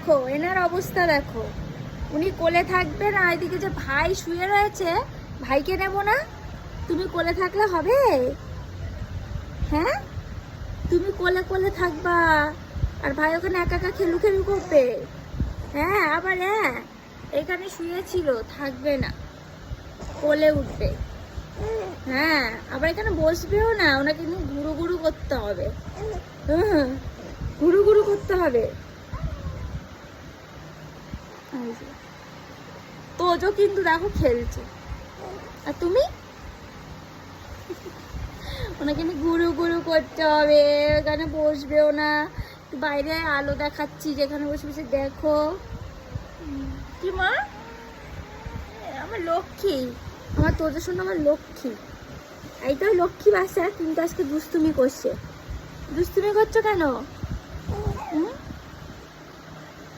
দেখো এনার অবস্থা দেখো, উনি কোলে থাকবেন আর এদিকে যে ভাই শুয়ে রয়েছে, ভাইকে নেব না? তুমি কোলে থাকলে হবে? হ্যাঁ, তুমি কোলে কোলে থাকবা আর ভাই ওখানে একা একা খেলু খেলু করবে। হ্যাঁ আবার হ্যাঁ, এখানে শুয়েছিল, থাকবে না, কোলে উঠবে। হ্যাঁ আবার এখানে বসবেও না, ওনাকে কিন্তু ঘুরু ঘুরু করতে হবে। হুম, ঘুরু ঘুরু করতে হবে। তোজো কিন্তু দেখো খেলছে, আর তুমি ওনাকে কিন্তু ঘুরু ঘুরু করতে হবে, এখানে বসবেও না। বাইরে আলো দেখাচ্ছি, যেখানে বসে বসে দেখো। কি মা, আমার লক্ষ্মী, আমার তোজো শোনো, আমার লক্ষ্মী। এইটাও লক্ষ্মী বাচ্চা, কিন্তু আজকে দুষ্টুমি করছে। দুষ্টুমি করছো কেন?